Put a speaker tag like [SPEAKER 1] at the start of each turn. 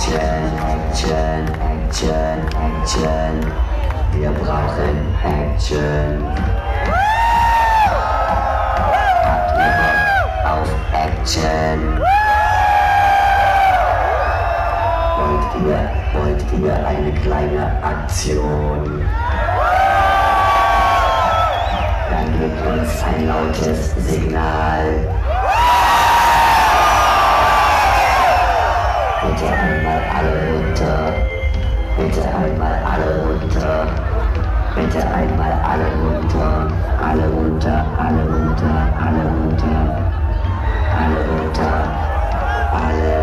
[SPEAKER 1] Action, Action, Action, Action. Wir brauchen Action. Habt ihr Bock auf Action? Wollt ihr eine kleine Aktion? Dann gebt uns ein lautes Signal. Bitte einmal alle runter. Bitte einmal alle runter. Bitte einmal alle runter. Alle runter, alle runter, alle runter. Alle runter. Alle